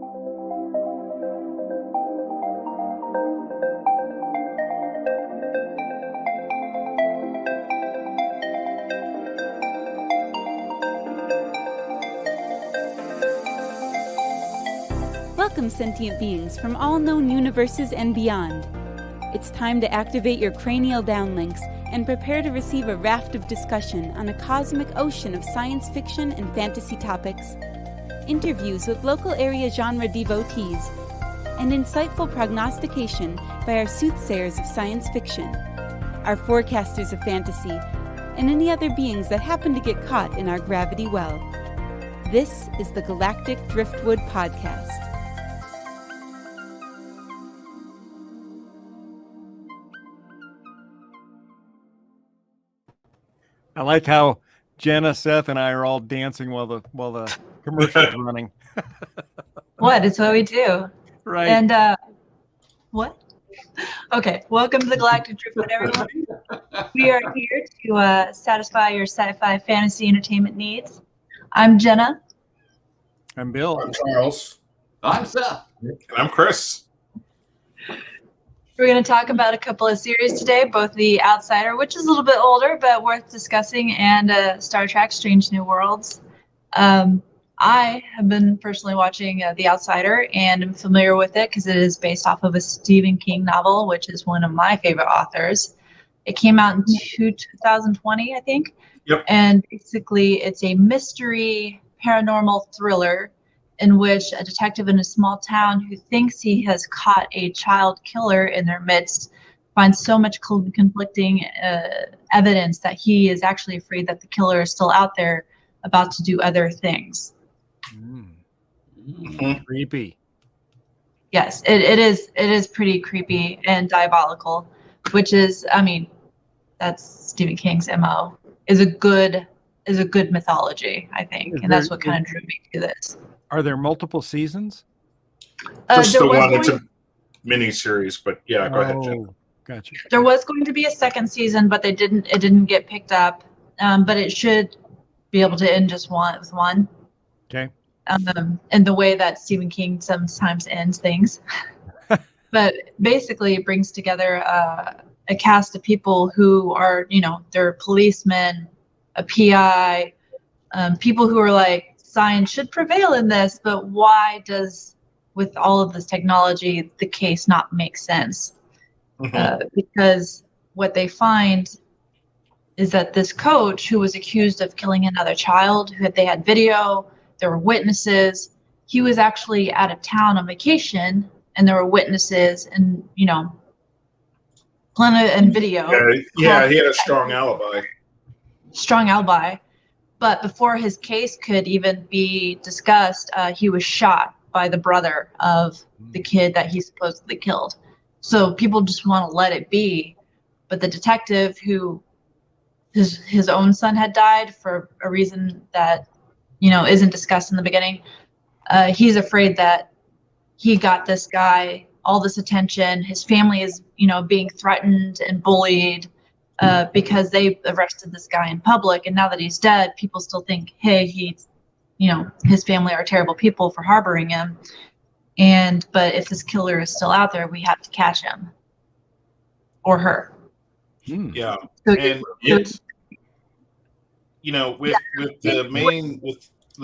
Welcome, sentient beings from all known universes and beyond. It's time to activate your cranial downlinks and prepare to receive a raft of discussion on a cosmic ocean of science fiction and fantasy topics, interviews with local area genre devotees, and insightful prognostication by our soothsayers of science fiction, our forecasters of fantasy, and any other beings that happen to get caught in our gravity well. This is the Galactic Driftwood Podcast. I like how Jenna, Seth, and I are all dancing while the commercial is running. What? It's what we do. Right. And what? Okay. Welcome to the Galactic Driftwood, everyone. We are here to satisfy your sci-fi fantasy entertainment needs. I'm Jenna. I'm Bill. I'm Charles. I'm Seth. And I'm Chris. We're going to talk about a couple of series today, both The Outsider, which is a little bit older but worth discussing, and Star Trek Strange New Worlds. I have been personally watching The Outsider, and I'm familiar with it because it is based off of a Stephen King novel, which is one of my favorite authors. It came out in 2020, I think. Yep. And basically it's a mystery paranormal thriller in which a detective in a small town who thinks he has caught a child killer in their midst finds so much conflicting evidence that he is actually afraid that the killer is still out there about to do other things. Creepy. Yes, it is pretty creepy and diabolical, which is, I mean, that's Stephen King's MO, is a good mythology, I think. And that's what kind of drew me to this. Are there multiple seasons? Just the one. It's a mini series, but yeah, go ahead, Jen. Gotcha. There was going to be a second season, but it didn't get picked up. But it should be able to end just with one. Okay. And the way that Stephen King sometimes ends things. But basically it brings together a cast of people who are, they're policemen, a PI, people who are like, science should prevail in this, but why does, with all of this technology, the case not make sense? Because what they find is that this coach who was accused of killing another child, they had video, there were witnesses, he was actually out of town on vacation, and there were witnesses and, plenty and video. Yeah, he had a strong alibi. But before his case could even be discussed, he was shot by the brother of the kid that he supposedly killed. So people just want to let it be. But the detective, who his own son had died for a reason that, isn't discussed in the beginning, he's afraid that he got this guy all this attention. His family is, being threatened and bullied. Because they arrested this guy in public, and now that he's dead, people still think, hey, his family are terrible people for harboring him. But if this killer is still out there, we have to catch him or her. Yeah, So, and with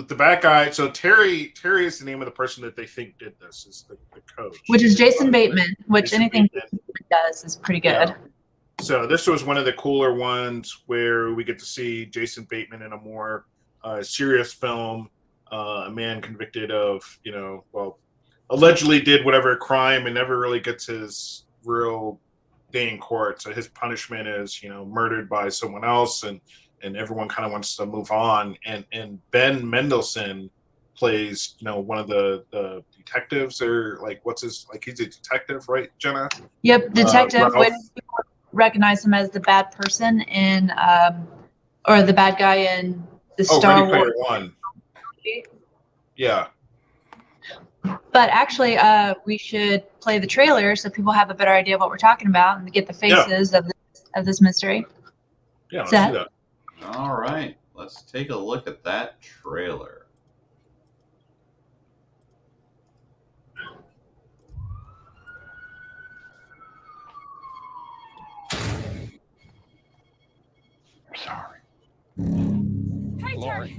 the bad guy. So Terry is the name of the person that they think did this, is the coach, which is Jason Bateman. Which Jason anything Bateman he does is pretty good. Yeah. So this was one of the cooler ones where we get to see Jason Bateman in a more serious film. A man convicted of, allegedly did whatever crime and never really gets his real day in court. So his punishment is, murdered by someone else, and everyone kind of wants to move on. And Ben Mendelsohn plays, one of the detectives, or he's a detective, right, Jenna? Yep, detective. Recognize him as the bad person in or the bad guy in the Star Ready Player Wars. One. Yeah. But actually, we should play the trailer so people have a better idea of what we're talking about and get the faces of this mystery. Yeah, let's Seth? do that. All right, let's take a look at that trailer.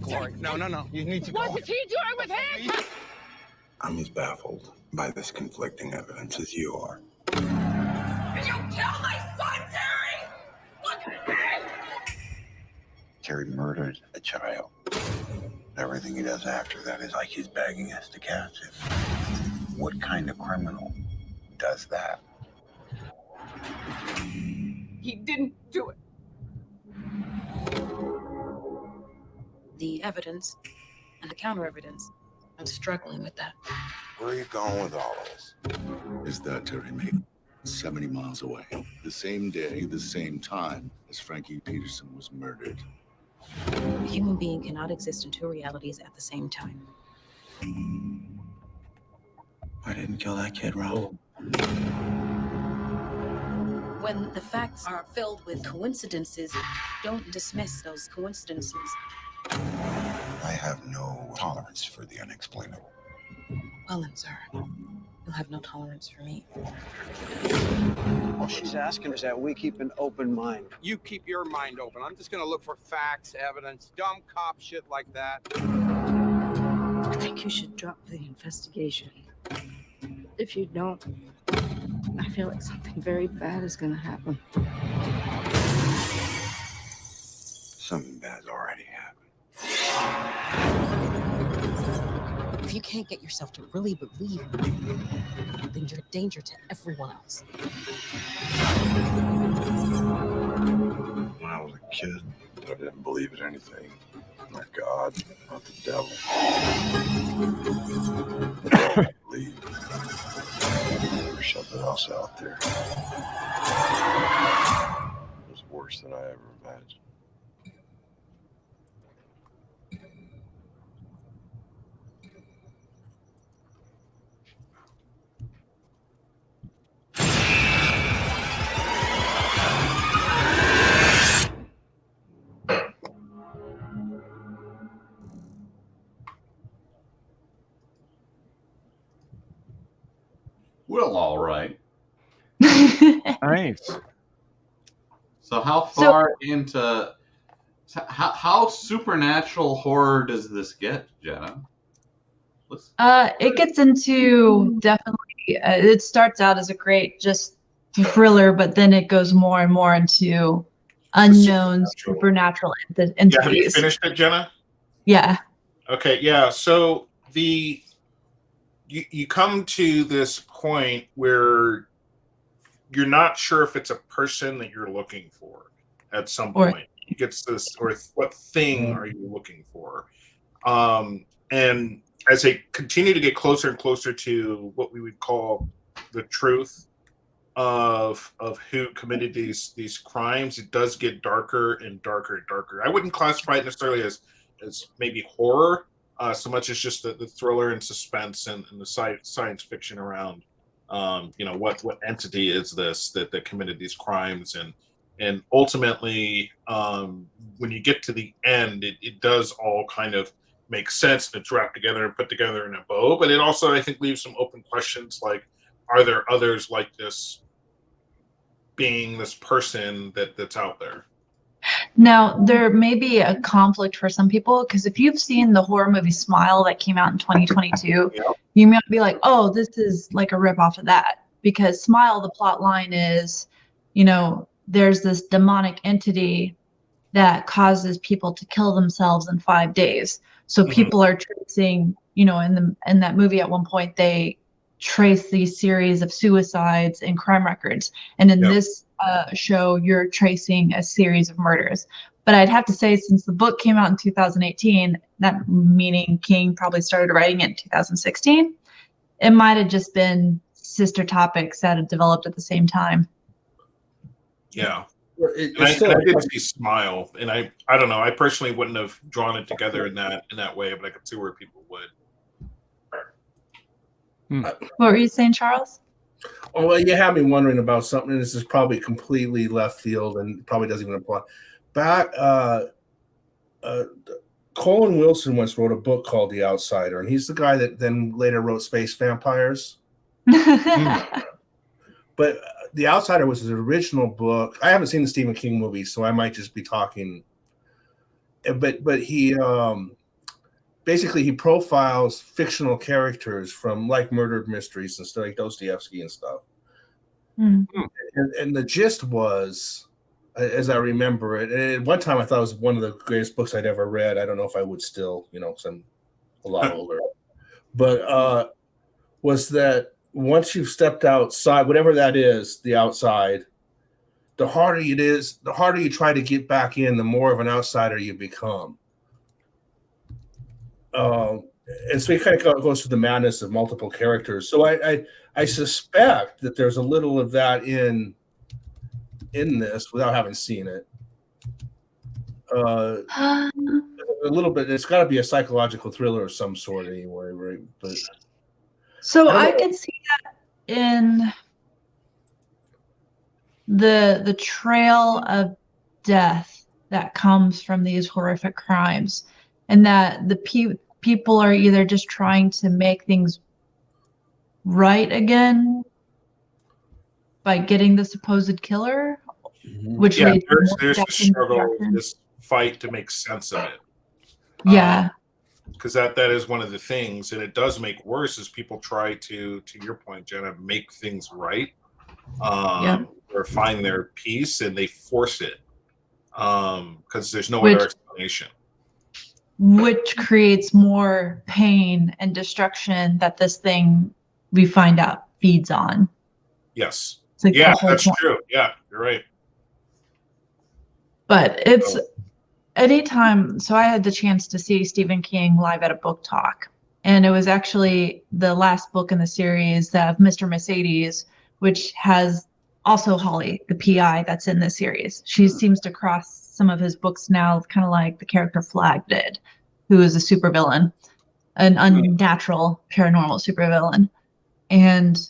Glory. No. You need to go. What is he doing with him? I'm as baffled by this conflicting evidence as you are. Did you kill my son, Terry? Look at me! Terry murdered a child. Everything he does after that is like he's begging us to catch him. What kind of criminal does that? He didn't do it. The evidence and the counter evidence. I'm struggling with that. Where are you going with all this? Is that Terry made 70 miles away, the same day, the same time as Frankie Peterson was murdered. A human being cannot exist in two realities at the same time. I didn't kill that kid, Ralph. When the facts are filled with coincidences, don't dismiss those coincidences. I have no tolerance for the unexplainable. Well then, sir, you'll have no tolerance for me. All she's asking is that we keep an open mind. You keep your mind open. I'm just going to look for facts, evidence, dumb cop shit like that. I think you should drop the investigation. If you don't, I feel like something very bad is going to happen. Something bad's already happened. If you can't get yourself to really believe in me, then you're a danger to everyone else. When I was a kid, I didn't believe in anything. Not God, not the devil. I believe there's something else out there. It was worse than I ever imagined. Well, all right. Nice. So how far into how supernatural horror does this get, Jenna? It gets into definitely. It starts out as a great just thriller, but then it goes more and more into unknown supernatural entities. Yeah, have you finished it, Jenna? Yeah. Okay, yeah. So you come to this point where you're not sure if it's a person that you're looking for at some point. It gets this, or what thing are you looking for? And as they continue to get closer and closer to what we would call the truth of who committed these crimes, it does get darker and darker and darker. I wouldn't classify it necessarily as maybe horror, so much as just the thriller and suspense and the science fiction around, what entity is this that committed these crimes, and ultimately, when you get to the end, it does all kind of make sense and it's wrapped together and put together in a bow. But it also, I think, leaves some open questions like, are there others like this being this person that's out there? Now, there may be a conflict for some people, because if you've seen the horror movie Smile that came out in 2022, you might be like, oh, this is like a ripoff of that. Because Smile, the plot line is, there's this demonic entity that causes people to kill themselves in 5 days. So people are tracing, in that movie at one point, they trace these series of suicides and crime records. And in this show, you're tracing a series of murders. But I'd have to say, since the book came out in 2018, that meaning King probably started writing it in 2016, it might have just been sister topics that had developed at the same time. Yeah. I did see Smile, and I don't know. I personally wouldn't have drawn it together in that way, but I could see where people would. What were you saying, Charles? Oh, well, you have me wondering about something. This is probably completely left field and probably doesn't even apply. Back, Colin Wilson once wrote a book called The Outsider, and he's the guy that then later wrote Space Vampires. But The Outsider was his original book. I haven't seen the Stephen King movie, so I might just be talking. but he basically he profiles fictional characters from like murder mysteries and stuff like Dostoevsky and stuff. Mm. And the gist was, as I remember it, and at one time I thought it was one of the greatest books I'd ever read. I don't know if I would still, because I'm a lot older. But was that once you've stepped outside, whatever that is, the outside, the harder it is, the harder you try to get back in, the more of an outsider you become. And so it kind of goes to the madness of multiple characters. So I suspect that there's a little of that in this without having seen it. A little bit. It's got to be a psychological thriller of some sort anyway, right? But so I can see that in the trail of death that comes from these horrific crimes, and that the people are either just trying to make things right again by getting the supposed killer, which leads to there's a struggle, this fight to make sense of it. Yeah. Because that is one of the things, and it does make worse as people try to your point, Jenna, make things right, or find their peace, and they force it because there's no other explanation. Which creates more pain and destruction that this thing, we find out, feeds on. Yes. Like that's true. Yeah, you're right. But it's anytime. So I had the chance to see Stephen King live at a book talk, and it was actually the last book in the series of Mr. Mercedes, which has also Holly, the PI that's in this series. She seems to cross some of his books now, kind of like the character Flag did, who is a supervillain, an unnatural paranormal supervillain. And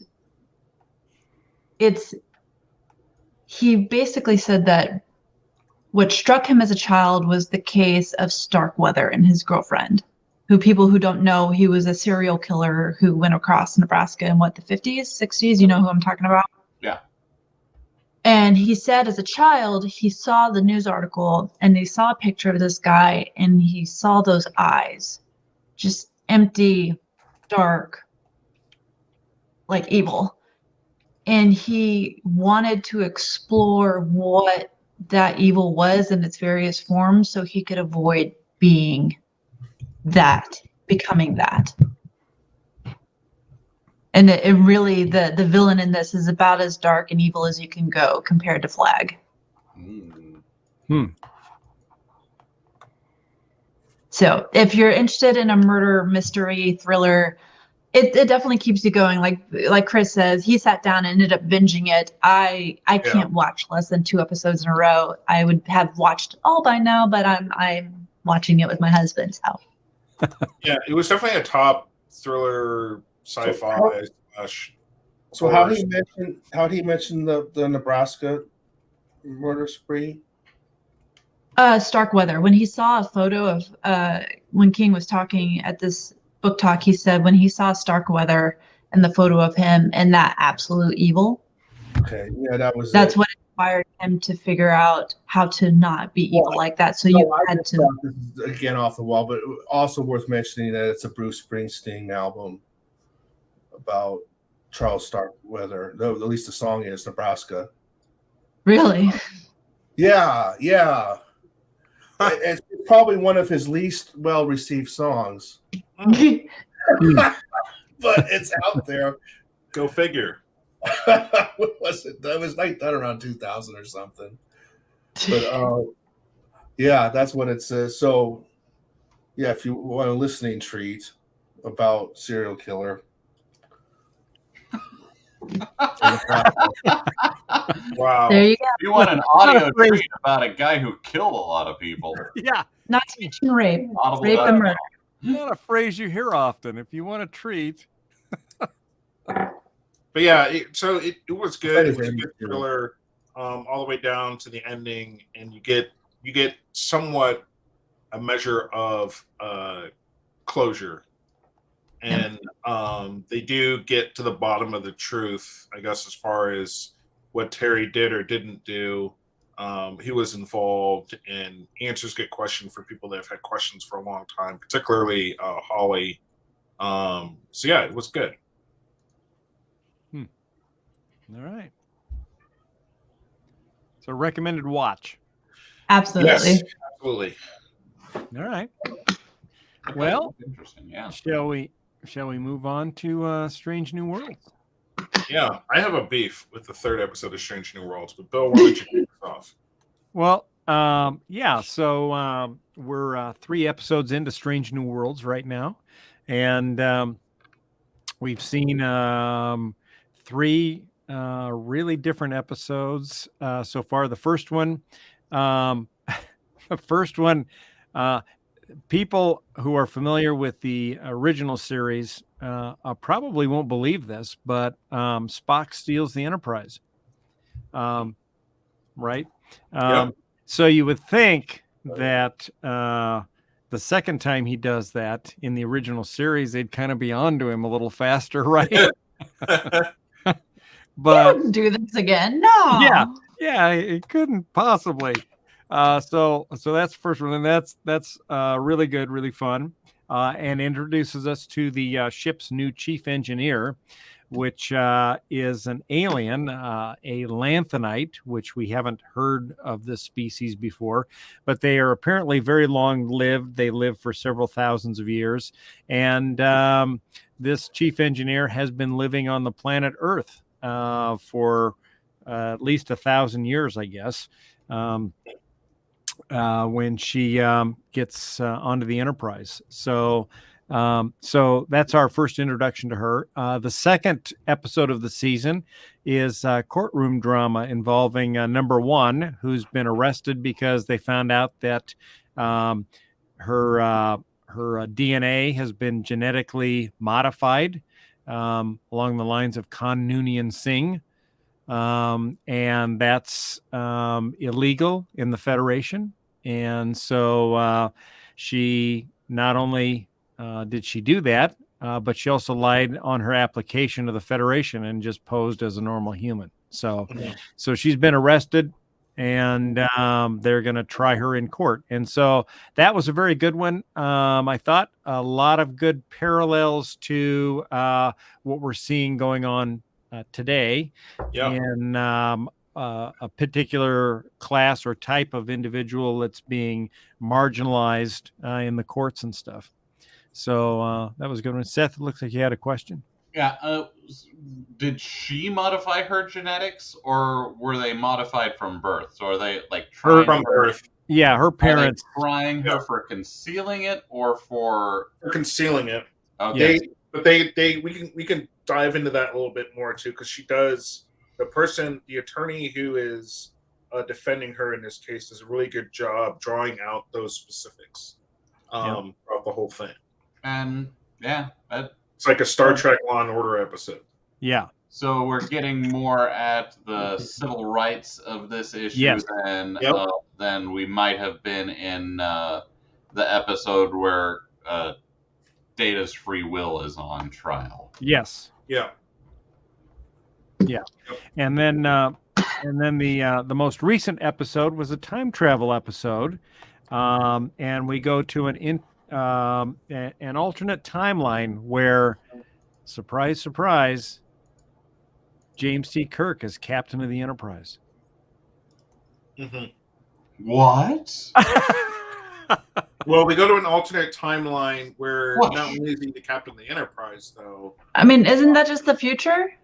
he basically said that what struck him as a child was the case of Starkweather and his girlfriend, who, people who don't know, he was a serial killer who went across Nebraska in the 50s, 60s. You know who I'm talking about? Yeah. And he said as a child, he saw the news article and he saw a picture of this guy and he saw those eyes, just empty, dark, like evil. And he wanted to explore what that evil was in its various forms so he could avoid being that, becoming that. And it really, the villain in this is about as dark and evil as you can go compared to Flag. So if you're interested in a murder mystery thriller, it definitely keeps you going. Like Chris says, he sat down and ended up binging it. I can't watch less than 2 episodes in a row. I would have watched all by now, but I'm watching it with my husband. So yeah, it was definitely a top thriller. Sci-fi. So how did he mention the Nebraska murder spree? Starkweather. When he saw a photo of when King was talking at this book talk, he said when he saw Starkweather and the photo of him and that absolute evil. Okay, yeah, that's what inspired him to figure out how to not be evil like that. So you had to. This is again off the wall, but also worth mentioning that it's a Bruce Springsteen album about Charles Starkweather. Though at least the song is Nebraska. Really? Yeah. It's probably one of his least well-received songs. But it's out there. Go figure. What was it? That was like done around 2000 or something. But yeah, that's what it says. So yeah, if you want a listening treat about serial killer. Wow. There you go. You want an audio treat about a guy who killed a lot of people. Yeah. Not to mention rape. Rape and murder. Not a phrase you hear often. If you want a treat. But yeah, it was good. It was a good thriller, all the way down to the ending, and you get somewhat a measure of closure. And they do get to the bottom of the truth, I guess, as far as what Terry did or didn't do. He was involved, and answers get questioned for people that have had questions for a long time, particularly Holly. So yeah, it was good. All right. So recommended watch. Absolutely. Yes, absolutely. All right. Well, interesting. Yeah. Shall we move on to Strange New Worlds? Yeah, I have a beef with the third episode of Strange New Worlds, but Bill, why don't you kick us off? Well, yeah. So we're 3 episodes into Strange New Worlds right now, and we've seen 3 really different episodes so far. The first one, people who are familiar with the original series probably won't believe this, but Spock steals the Enterprise. Right? Yep. So you would think that the second time he does that in the original series, they'd kind of be onto him a little faster, right? But Don't do this again. No. yeah, it couldn't possibly. So that's the first one, and that's really good, really fun, and introduces us to the ship's new chief engineer, which is an alien, a lanthanite, which we haven't heard of this species before, but they are apparently very long-lived. They live for several thousands of years, and this chief engineer has been living on the planet Earth for at least 1,000 years, I guess. When she gets onto the Enterprise. So that's our first introduction to her. The second episode of the season is courtroom drama involving number 1, who's been arrested because they found out that her DNA has been genetically modified along the lines of Khan Noonien Singh. And that's illegal in the Federation. And so she not only did she do that, but she also lied on her application to the Federation and just posed as a normal human. So she's been arrested, and they're going to try her in court. And so that was a very good one. I thought a lot of good parallels to what we're seeing going on today in a particular class or type of individual that's being marginalized in the courts and stuff. So that was a good one. Seth, it looks like you had a question. Yeah. Did she modify her genetics, or were they modified from birth? So are they like trying from birth? Yeah, her parents trying her for concealing it, or for concealing it. Okay. We can dive into that a little bit more too, because she does. The attorney who is defending her in this case does a really good job drawing out those specifics throughout the whole thing. And it's like a Star Trek Law and Order episode. Yeah. So we're getting more at the civil rights of this issue than we might have been in the episode where Data's free will is on trial. Yes. Yeah. Yeah. And then the most recent episode was a time travel episode, and we go to an alternate timeline where, surprise, surprise, James T. Kirk is captain of the Enterprise. Mm-hmm. What? Well, we go to an alternate timeline where not only is he the captain of the Enterprise, though. I mean, isn't that just the future?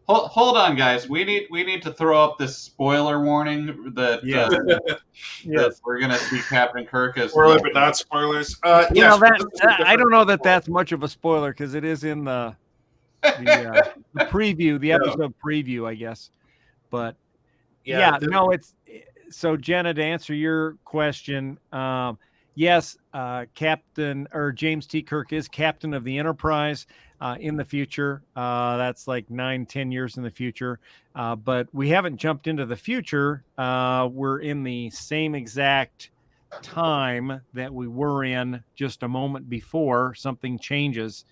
Hold on, guys. We need to throw up this spoiler warning that that we're gonna see Captain Kirk as spoiler, but not spoilers. Yes, I don't know that that's much of a spoiler because it is in the preview, the episode preview, I guess. But it's so Jenna, to answer your question. Yes, Captain or James T. Kirk is captain of the Enterprise in the future. That's like 9-10 years in the future. But we haven't jumped into the future. We're in the same exact time that we were in just a moment before. Something changes.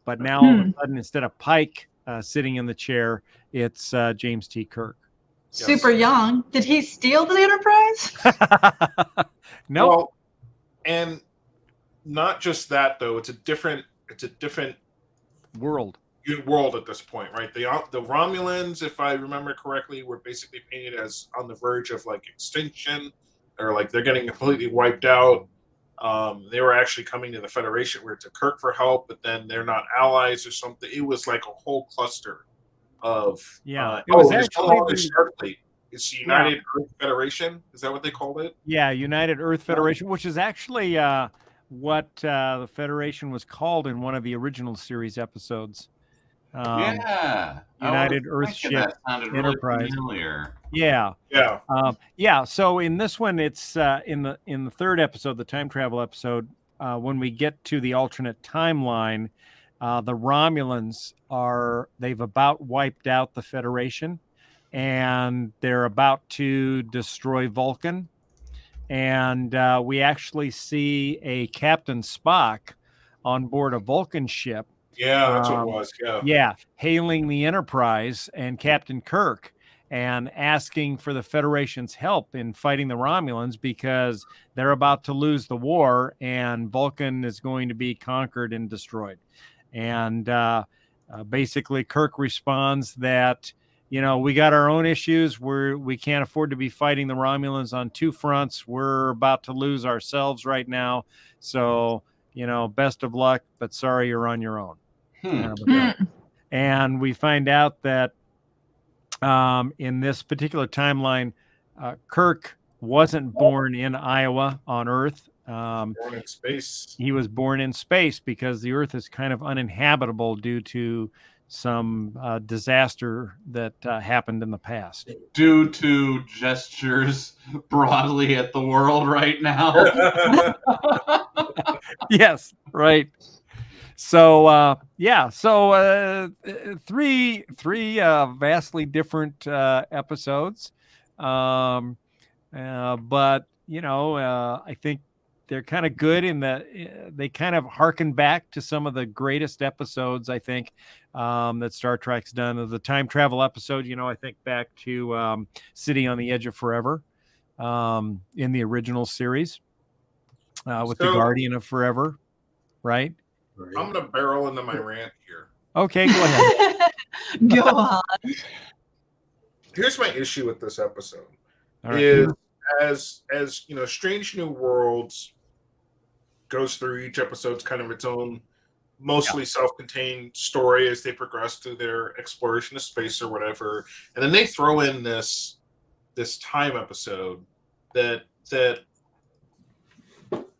But now all of a sudden, instead of Pike sitting in the chair, it's James T. Kirk. super young. Did he steal the Enterprise? No. Well, and not just that though. It's a different world at this point, right? The Romulans, if I remember correctly, were basically painted as on the verge of like extinction, or like they're getting completely wiped out. They were actually coming to the Federation where to Kirk for help, but then they're not allies or something. It was like a whole cluster of it was actually Starfleet. It's the United Earth Federation. Is that what they called it? Yeah, United Earth Federation, which is actually what the Federation was called in one of the original series episodes. United Earth Ship Enterprise. Really Yeah. So in this one, it's in the third episode, the time travel episode. When we get to the alternate timeline, the Romulans they've about wiped out the Federation, and they're about to destroy Vulcan. And we actually see a Captain Spock on board a Vulcan ship. Yeah, that's what it was. Yeah, hailing the Enterprise and Captain Kirk and asking for the Federation's help in fighting the Romulans because they're about to lose the war and Vulcan is going to be conquered and destroyed. And basically Kirk responds that, we got our own issues. We can't afford to be fighting the Romulans on two fronts. We're about to lose ourselves right now. So, best of luck, but sorry, you're on your own. And we find out that in this particular timeline, Kirk wasn't born in Iowa on Earth. Born in space. He was born in space because the Earth is kind of uninhabitable due to some disaster that happened in the past. Due to gestures broadly at the world right now. Yes, right. So three vastly different episodes, but I think they're kind of good in that they kind of harken back to some of the greatest episodes I think that Star Trek's done. The time travel episode, I think back to City on the Edge of Forever in the original series with the Guardian of Forever, right? I'm going to barrel into my rant here. Okay, go ahead. Go on. Here's my issue with this episode. Right. Is as Strange New Worlds goes through each episode's kind of its own mostly self-contained story as they progress through their exploration of space or whatever. And then they throw in this time episode that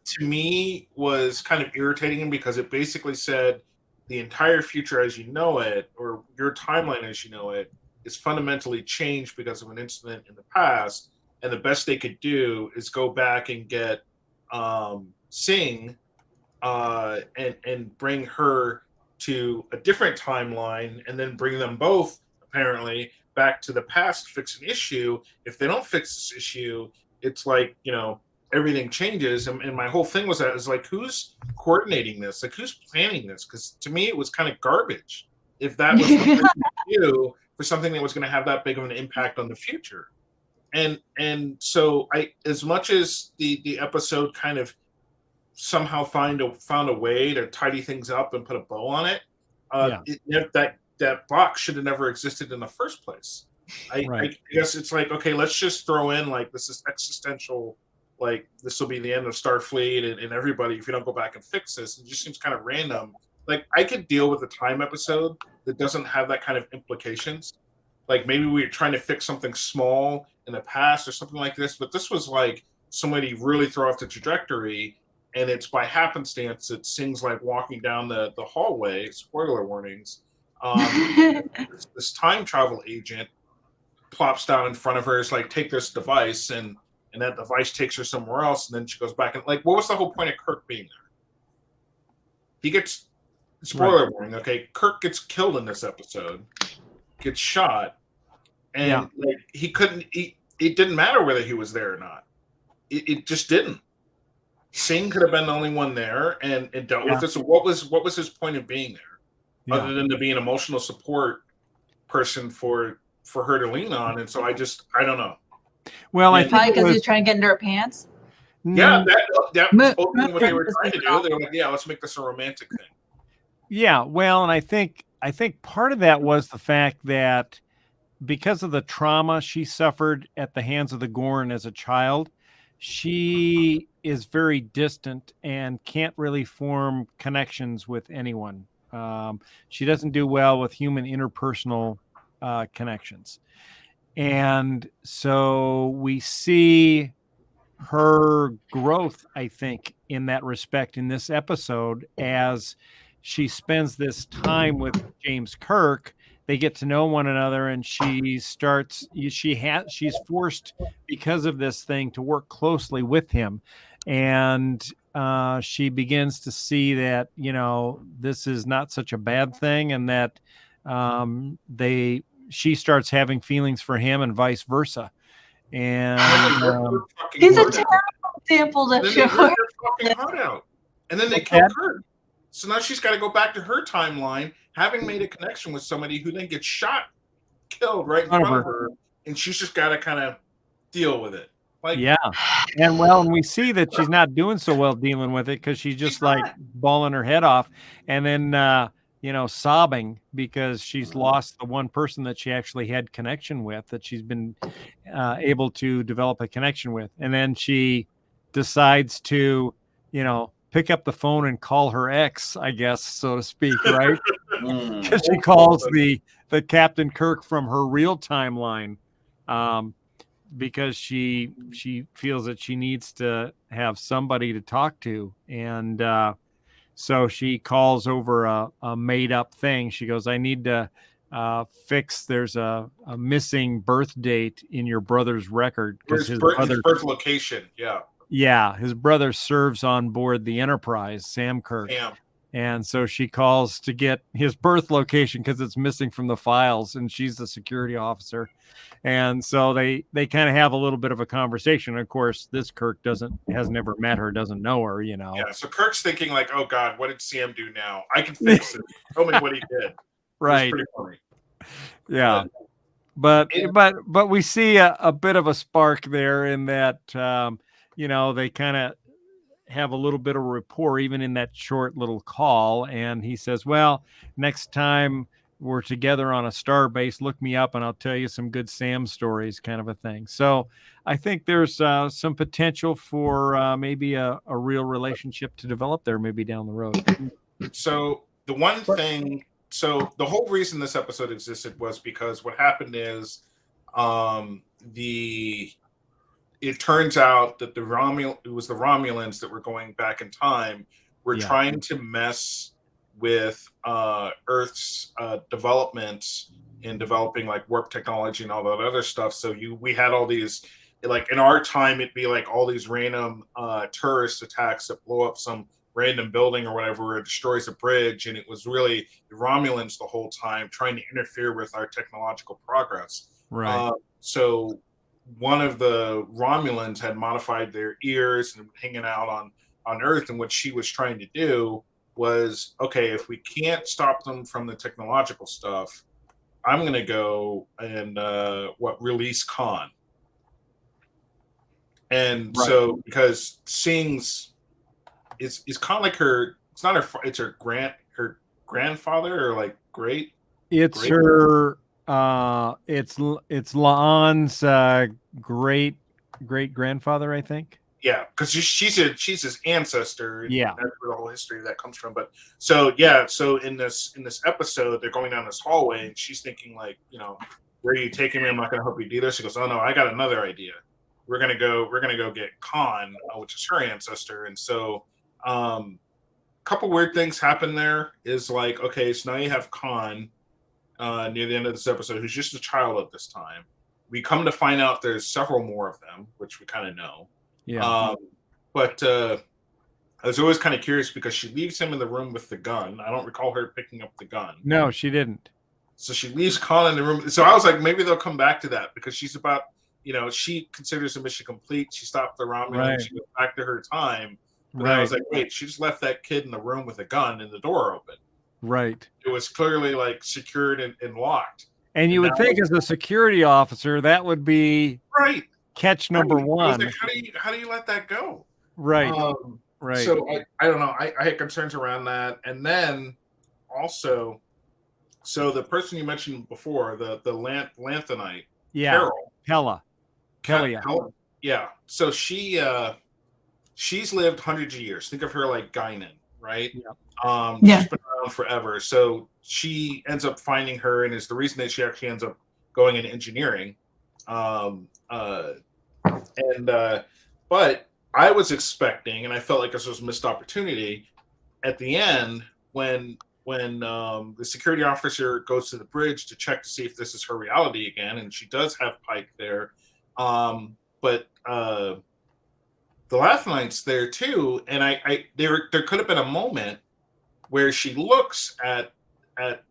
to me was kind of irritating because it basically said the entire future as you know it, or your timeline as you know it, is fundamentally changed because of an incident in the past, and the best they could do is go back and get Singh and bring her to a different timeline, and then bring them both apparently back to the past to fix an issue. If they don't fix this issue, it's like, everything changes. And my whole thing was who's coordinating this? Like, who's planning this? Because to me, it was kind of garbage. If that was what they do for something that was going to have that big of an impact on the future. And so as much as the episode kind of somehow found a way to tidy things up and put a bow on it, that box should have never existed in the first place. I guess it's like, okay, let's just throw in like this is existential, like this will be the end of Starfleet and everybody if you don't go back and fix this. It just seems kind of random. Like, I could deal with a time episode that doesn't have that kind of implications. Like, maybe we were trying to fix something small in the past or something like this, but this was like somebody really throw off the trajectory, and it's by happenstance that Singh's like walking down the hallway, spoiler warnings, this time travel agent plops down in front of her, is like, take this device, and that device takes her somewhere else, and then she goes back. And like, what was the whole point of Kirk being there? He gets, spoiler warning, okay, Kirk gets killed in this episode, gets shot, and like, he couldn't, it didn't matter whether he was there or not. It just didn't. Singh could have been the only one there and dealt with this. So what was his point of being there, other than to be an emotional support person for for her to lean on, and so I don't know. Well, I probably think because he's trying to get into her pants. Yeah, that's ultimately what they were trying to do. They were like, yeah, let's make this a romantic thing. Yeah, well, and I think part of that was the fact that because of the trauma she suffered at the hands of the Gorn as a child, she is very distant and can't really form connections with anyone. She doesn't do well with human interpersonal connections. And so we see her growth, I think, in that respect in this episode as she spends this time with James Kirk. They get to know one another, and she's forced because of this thing to work closely with him. And she begins to see that, this is not such a bad thing, and that she starts having feelings for him and vice versa. And he's a terrible example to show her fucking heart out. And then they killed her. So now she's got to go back to her timeline, having made a connection with somebody who then gets killed right in front of her, and she's just got to kind of deal with it. And we see that she's not doing so well dealing with it because she's just bawling her head off, and then sobbing because she's lost the one person that she actually had connection with, that she's been able to develop a connection with. And then she decides to, pick up the phone and call her ex, I guess, so to speak, right? Because she calls the Captain Kirk from her real timeline, because she feels that she needs to have somebody to talk to. And so she calls over a made-up thing. She goes, I need to there's a missing birth date in your brother's record. His birth location, yeah. Yeah, his brother serves on board the Enterprise, Sam Kirk. Damn. And so she calls to get his birth location because it's missing from the files, and she's the security officer. And so they kind of have a little bit of a conversation. Of course, this Kirk has never met her, doesn't know her, Yeah, so Kirk's thinking like, oh God, what did Sam do now? I can fix it. Tell me what he did. Right. Pretty funny. Yeah. But we see a bit of a spark there in that, they kind of have a little bit of rapport even in that short little call. And he says, well, next time we're together on a star base, look me up and I'll tell you some good Sam stories, kind of a thing. So I think there's some potential for maybe a real relationship to develop there, maybe down the road. So the one thing, the whole reason this episode existed was because what happened is it turns out that it was the Romulans that were going back in time, were trying to mess with Earth's development in developing like warp technology and all that other stuff. So we had all these, like in our time, it'd be like all these random tourist attacks that blow up some random building or whatever, it destroys a bridge, and it was really the Romulans the whole time trying to interfere with our technological progress. Right. So one of the Romulans had modified their ears and hanging out on Earth, and what she was trying to do was, okay, if we can't stop them from the technological stuff, I'm going to go and release Khan. And so because Singh's is Khan like her, it's not her, it's her grandfather or like great. It's her. It's La'an's great grandfather, I think. Yeah, because she's his ancestor. And yeah, that's where the whole history of that comes from. But so in this episode, they're going down this hallway, and she's thinking like, where are you taking me? I'm not going to help you do this. She goes, oh no, I got another idea. We're gonna go get Khan, which is her ancestor. And so, couple weird things happen there. Is like, okay, so now you have Khan. Near the end of this episode, who's just a child at this time. We come to find out there's several more of them, which we kind of know. Yeah. But I was always kind of curious because she leaves him in the room with the gun. I don't recall her picking up the gun. No, she didn't. So she leaves Khan in the room. So I was like, maybe they'll come back to that because she's about, she considers the mission complete. She stopped the Romulan. Right. She goes back to her time. But right. I was like, wait, she just left that kid in the room with a gun and the door open. Right. It was clearly like secured and locked. And you would think as a security officer, that would be right catch number one. Like, how do you let that go? Right. Right. So I don't know. I had concerns around that. And then also, so the person you mentioned before, the Lanthanite, Carol. Pelia. Yeah. So she's lived hundreds of years. Think of her like Guinan, right? Yeah. She's been around forever. So she ends up finding her, and is the reason that she actually ends up going into engineering. But I was expecting, and I felt like this was a missed opportunity at the end when the security officer goes to the bridge to check to see if this is her reality again, and she does have Pike there. But the Lathanite's there too, and there could have been a moment where she looks at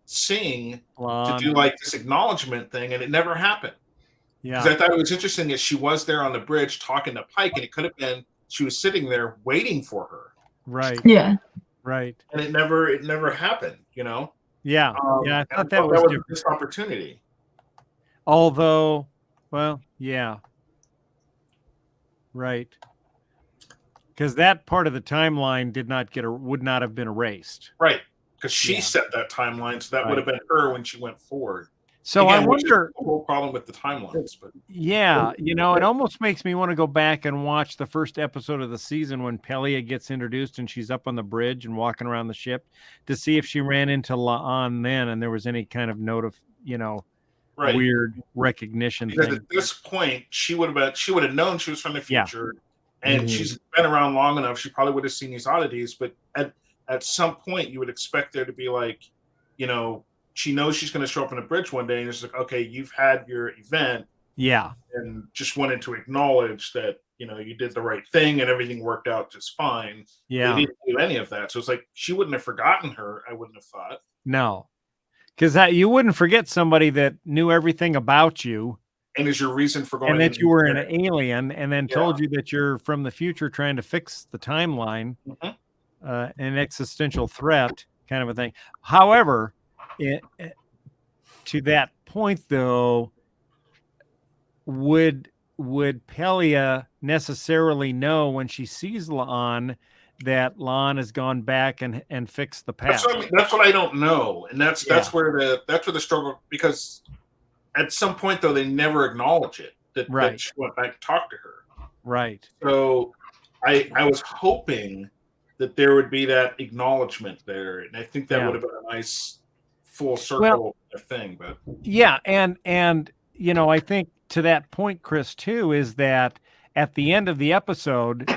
Singh to do like this acknowledgement thing, and it never happened. Yeah, because I thought it was interesting that she was there on the bridge talking to Pike, and it could have been she was sitting there waiting for her. Right. Yeah. Right. And it never happened. You know. Yeah. Yeah. I thought that was a missed opportunity. Although, well, yeah. Right. Because that part of the timeline would not have been erased. Right. Because she set that timeline, so that would have been her when she went forward. So again, I wonder the whole problem with the timelines, but yeah, it almost makes me want to go back and watch the first episode of the season when Pelia gets introduced and she's up on the bridge and walking around the ship to see if she ran into La'an then and there was any kind of note of, weird recognition because thing. at this point she would have known she was from the future, and she's been around long enough. She probably would have seen these oddities, but at some point you would expect there to be like, she knows she's going to show up on a bridge one day, and it's like, okay, you've had your event, and just wanted to acknowledge that you did the right thing and everything worked out just fine. Yeah, they didn't do any of that, so it's like she wouldn't have forgotten her. I wouldn't have thought. No, because you wouldn't forget somebody that knew everything about you, and is your reason for going, and that you were an alien, and then told you that you're from the future trying to fix the timeline, an existential threat kind of a thing. However, to that point, though, would Pelia necessarily know when she sees La'an that La'an has gone back and fixed the past? That's what I don't know, and that's where the struggle, because at some point though they never acknowledge it that she went back to talk to her. Right. So I was hoping that there would be that acknowledgement there, and I think that would have been a nice full circle thing. But and I think to that point, Chris, too, is that at the end of the episode,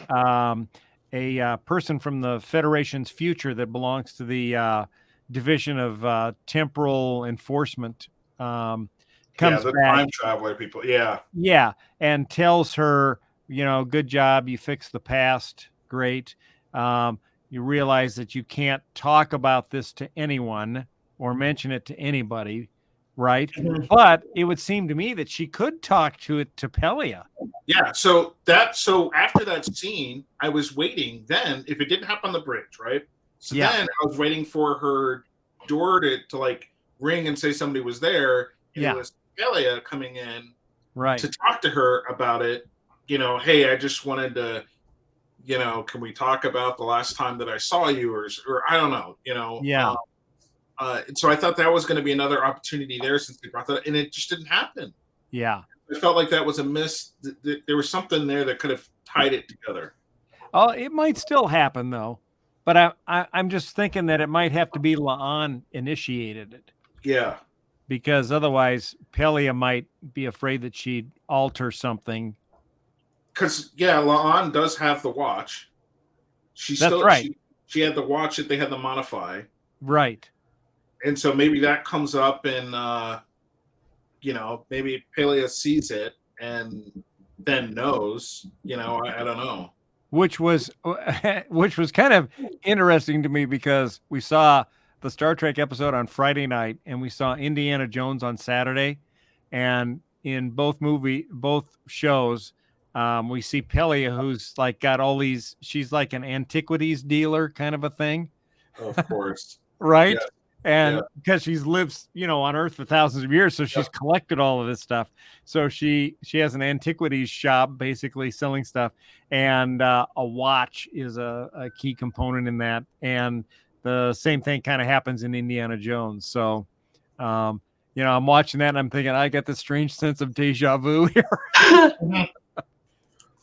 a person from the Federation's future that belongs to the Division of Temporal Enforcement comes the back, time traveler people, and tells her, good job, you fixed the past, great. You realize that you can't talk about this to anyone or mention it to anybody, right? But it would seem to me that she could talk to Pelia. Yeah. So after that scene, I was waiting. Then, if it didn't happen on the bridge, right? So then I was waiting for her door to like ring and say somebody was there. And it was Pelia coming in, to talk to her about it. Hey, I just wanted to, can we talk about the last time that I saw you, or I don't know, so I thought that was going to be another opportunity there since they brought that, and it just didn't happen. Yeah. I felt like that was a miss. There was something there that could have tied it together. Oh, it might still happen though, but I'm just thinking that it might have to be La'an initiated it. Yeah. Because otherwise Pelia might be afraid that she'd alter something. Because La'an does have the watch. She had the watch that they had to modify. Right. And so maybe that comes up, and maybe Pelia sees it and then knows. I don't know. Which was kind of interesting to me, because we saw the Star Trek episode on Friday night and we saw Indiana Jones on Saturday, and in both shows, we see Pelia, who's like got all these. She's like an antiquities dealer kind of a thing. Of course. Right. And because she's lived, on Earth for thousands of years, so she's collected all of this stuff. So she has an antiquities shop, basically selling stuff, and a watch is a key component in that. And the same thing kind of happens in Indiana Jones. So, I'm watching that and I'm thinking, I get this strange sense of deja vu here.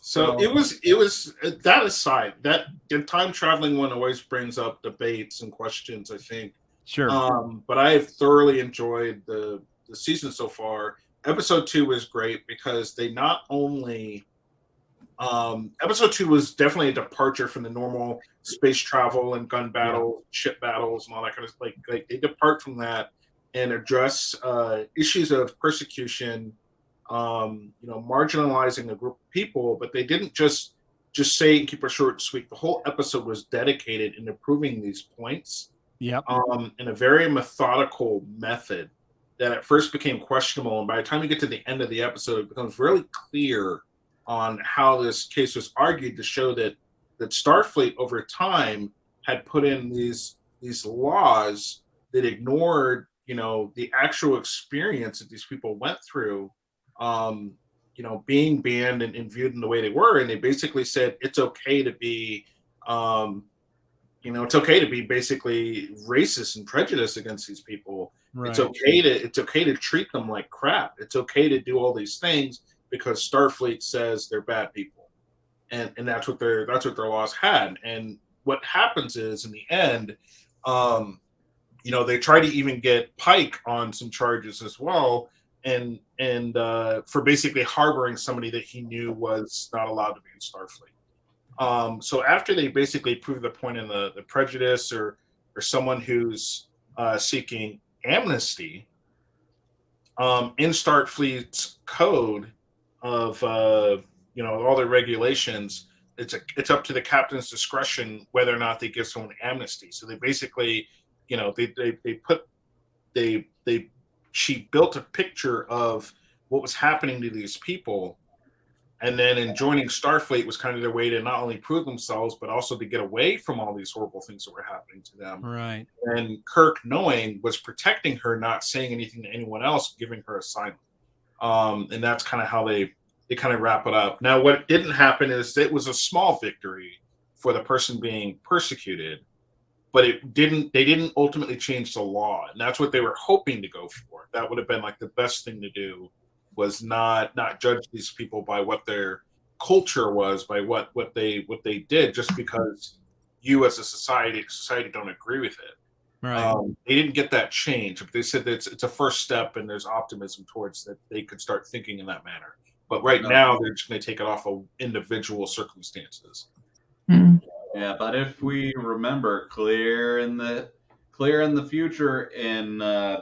So it was that aside, that the time traveling one always brings up debates and questions, I think. Sure. But I have thoroughly enjoyed the season so far. Episode 2 was great because they not only episode 2 was definitely a departure from the normal space travel and gun battle, ship battles, and all that kind of like they depart from that and address issues of persecution, marginalizing a group of people, but they didn't just say and keep it short and sweet. The whole episode was dedicated in improving these points. Yep. In a very methodical method that at first became questionable, and by the time you get to the end of the episode, it becomes really clear on how this case was argued to show that Starfleet over time had put in these laws that ignored, the actual experience that these people went through, being banned and viewed in the way they were, and they basically said it's okay to be. It's okay to be basically racist and prejudiced against these people. Right. It's okay to treat them like crap. It's okay to do all these things because Starfleet says they're bad people, and that's what their laws had. And what happens is in the end, they try to even get Pike on some charges as well, and for basically harboring somebody that he knew was not allowed to be in Starfleet. So after they basically prove the point in the prejudice or someone who's seeking amnesty, in Starfleet's code of all their regulations, it's up to the captain's discretion whether or not they give someone amnesty. So they basically, she built a picture of what was happening to these people. And then in joining Starfleet was kind of their way to not only prove themselves, but also to get away from all these horrible things that were happening to them. Right. And Kirk, knowing, was protecting her, not saying anything to anyone else, giving her asylum. And that's kind of how they kind of wrap it up. Now, what didn't happen is it was a small victory for the person being persecuted, but they didn't ultimately change the law. And that's what they were hoping to go for. That would have been like the best thing to do, was not judge these people by what their culture was, by what they did, just because you as a society don't agree with it. Right. They didn't get that change. They said that it's a first step, and there's optimism towards that they could start thinking in that manner. But right now, they're just going to take it off of individual circumstances. Yeah, but if we remember, clear in the future in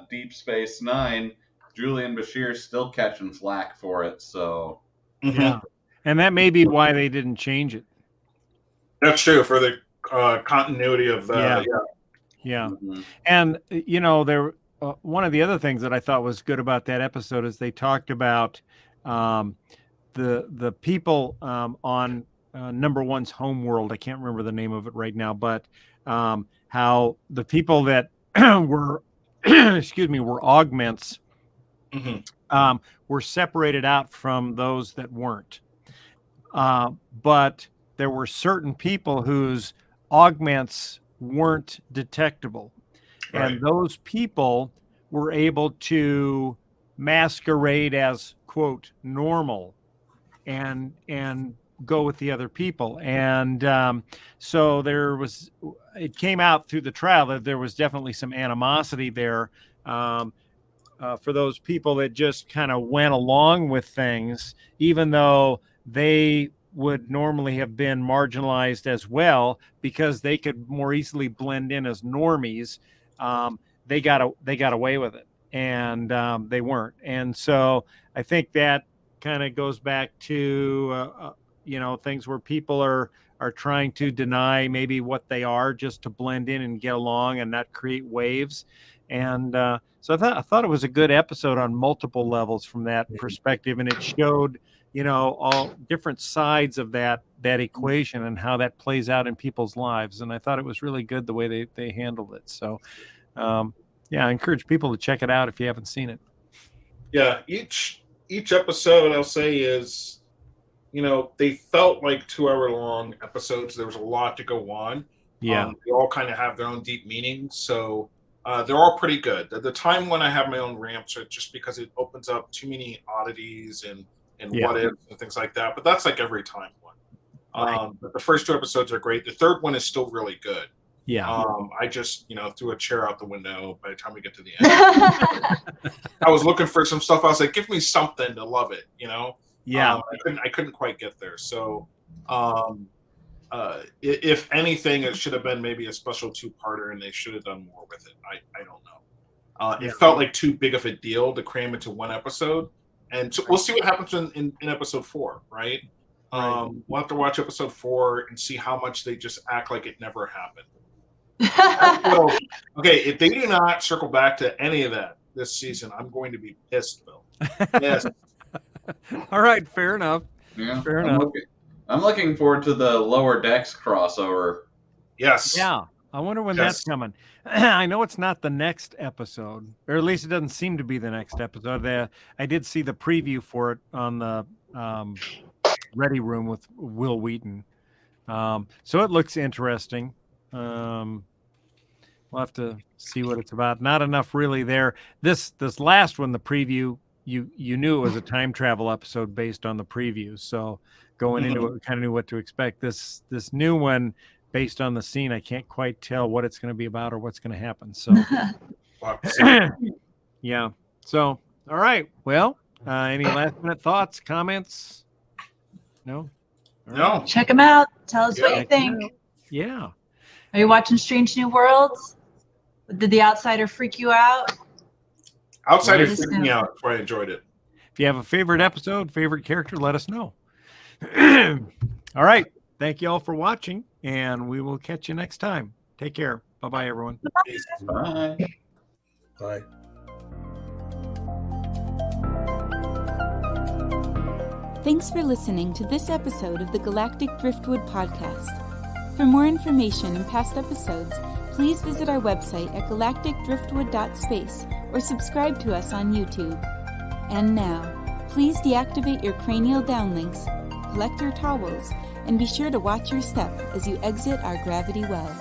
Deep Space Nine, Julian Bashir's still catching flack for it, so yeah, and that may be why they didn't change it. That's true, for the continuity of the yeah. Mm-hmm. And there one of the other things that I thought was good about that episode is they talked about the people on number one's home world. I can't remember the name of it right now, but how the people that were were augments. Mm-hmm. Were separated out from those that weren't. But there were certain people whose augments weren't detectable. Right. And those people were able to masquerade as, quote, normal and go with the other people. And so it came out through the trial that there was definitely some animosity there. For those people that just kind of went along with things, even though they would normally have been marginalized as well, because they could more easily blend in as normies. They got away with it, and they weren't. And so I think that kind of goes back to things where people are trying to deny maybe what they are just to blend in and get along and not create waves. And so I thought it was a good episode on multiple levels from that perspective, and it showed all different sides of that equation and how that plays out in people's lives. And I thought it was really good the way they handled it. So I encourage people to check it out if you haven't seen it. Yeah, each episode I'll say is, they felt like 2-hour long episodes. There was a lot to go on. Yeah, they all kind of have their own deep meanings, so they're all pretty good. The time when I have my own ramps are just because it opens up too many oddities and what ifs and things like that. But that's like every time one. Right. But the first 2 episodes are great. The third one is still really good. Yeah. I just, threw a chair out the window by the time we get to the end. I was looking for some stuff. I was like, give me something to love it, Yeah. I couldn't quite get there. So, if anything, it should have been maybe a special 2-parter, and they should have done more with it. I don't know. It felt like too big of a deal to cram into one episode, and so we'll see what happens in episode 4, right? We'll have to watch episode 4 and see how much they just act like it never happened. Okay, if they do not circle back to any of that this season, I'm going to be pissed, Bill. Yes. All right, fair enough. Yeah, fair enough. I'm looking forward to the Lower Decks crossover. Yes. Yeah. I wonder when that's coming. I know it's not the next episode, or at least it doesn't seem to be the next episode. I did see the preview for it on the Ready Room with Will Wheaton. So it looks interesting. We'll have to see what it's about. Not enough really there. This last one, the preview, you knew it was a time travel episode based on the preview. So going into it, we kind of knew what to expect. This new one, based on the scene, I can't quite tell what it's going to be about or what's going to happen. So yeah. So all right. Well, any last minute thoughts, comments? No. No. Check them out. Tell us what you think. Yeah. Are you watching Strange New Worlds? Did the Outsider freak you out? Outsider freaked me out. That's why I enjoyed it. If you have a favorite episode, favorite character, let us know. All right. Thank you all for watching, and we will catch you next time. Take care. Bye-bye, everyone. Bye. Bye. Thanks for listening to this episode of the Galactic Driftwood Podcast. For more information and past episodes, please visit our website at galacticdriftwood.space or subscribe to us on YouTube. And now, please deactivate your cranial downlinks, collect your towels, and be sure to watch your step as you exit our gravity well.